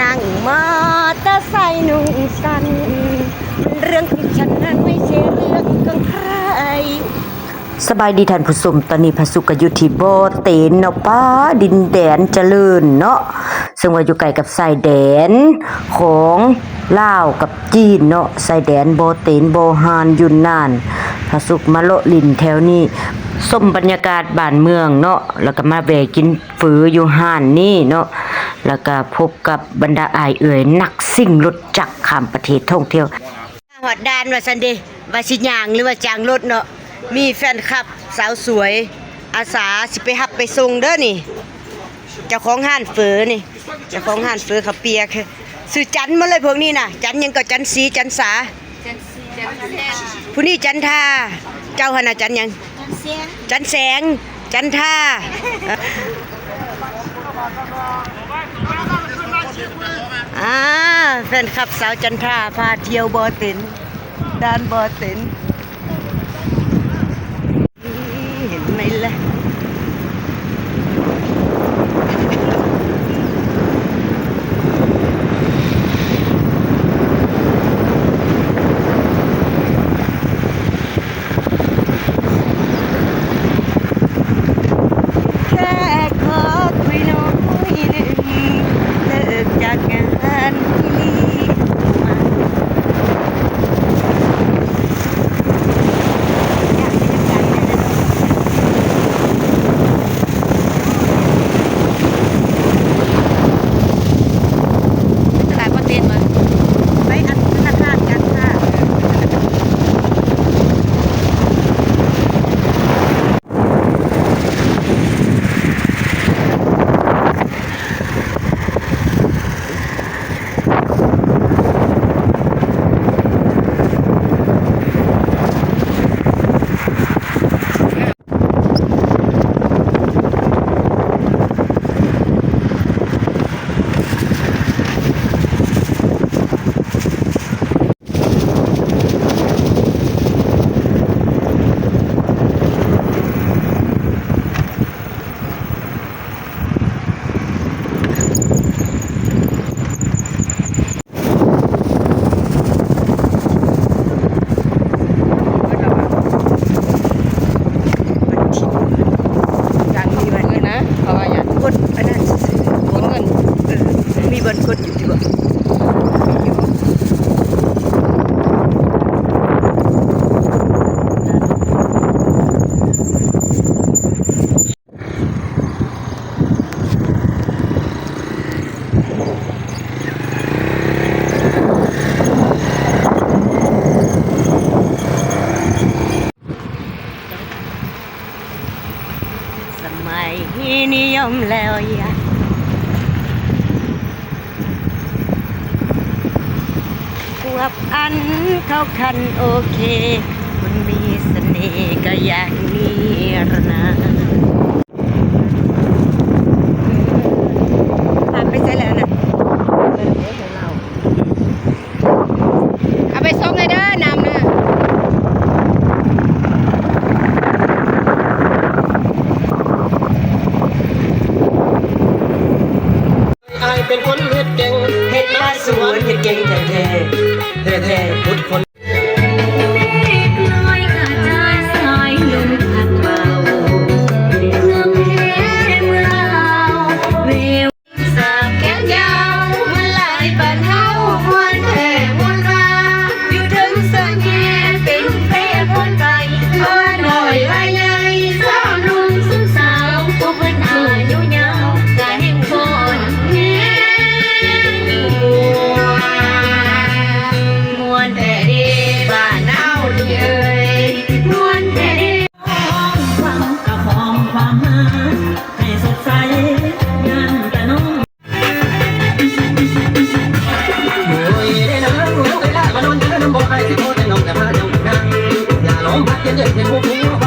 นั่งมอเตอร์ไซค์นุ่งสั้นมันเรื่องของฉันนั้นไม่ใช่เรื่องของใครสบายดีท่านผู้ชมตอนนี้พระสุกอยู่ที่โบเตนเนาะป้าดินแดนเจริญเนาะซึ่งว่าอยู่ใกล้กับชายแดนของลาวกับจีนเนาะชายแดนโบเตนโบฮานยุนนานพระสุกมาโลลินแถวนี้ส้มบรรยากาศบ้านเมืองเนาะแล้วก็มาแวะกินฝืออยู่ห้านนี่เนาะแล้วก็พบกับบรรดาอายเอ๋ยนักซิ่งรถจักรข้ามประเทศท่องเที่ยวหอดดานว่าซันเดว่าสิย่างหรือว่าจางรถเนาะมีแฟนคลับสาวสวยอาสาสิไปหับไปส่งเด้อนี่เจ้าของห้านเฟอนี่เจ้าของห้านเฟอขับเปียกซื้อจันมาเลยพวกนี้น่ะจันยังก็จันสีจันสาผู้นี้จันทาเจ้าหนาจันยังจันแสงจันทาแฟนคลับสาวจันทาพาเที่ยวบ่อเต็นด้านบ่อเต็นเห็นไหมล่ะนิยมแล้วอย่าพวกอันเขาคันโอเคคนมีเสน่ห์ก็อย่างนี้นะผ่านไปใช่แล้วนะเอาไปส่งเลยเด้อนำนะเป็นคนเฮ็ดเก่งเฮ็ดนาสวนเฮ็ดเก่งแท้แท้แท้พุทธคนเด็กเห็นพวกนี้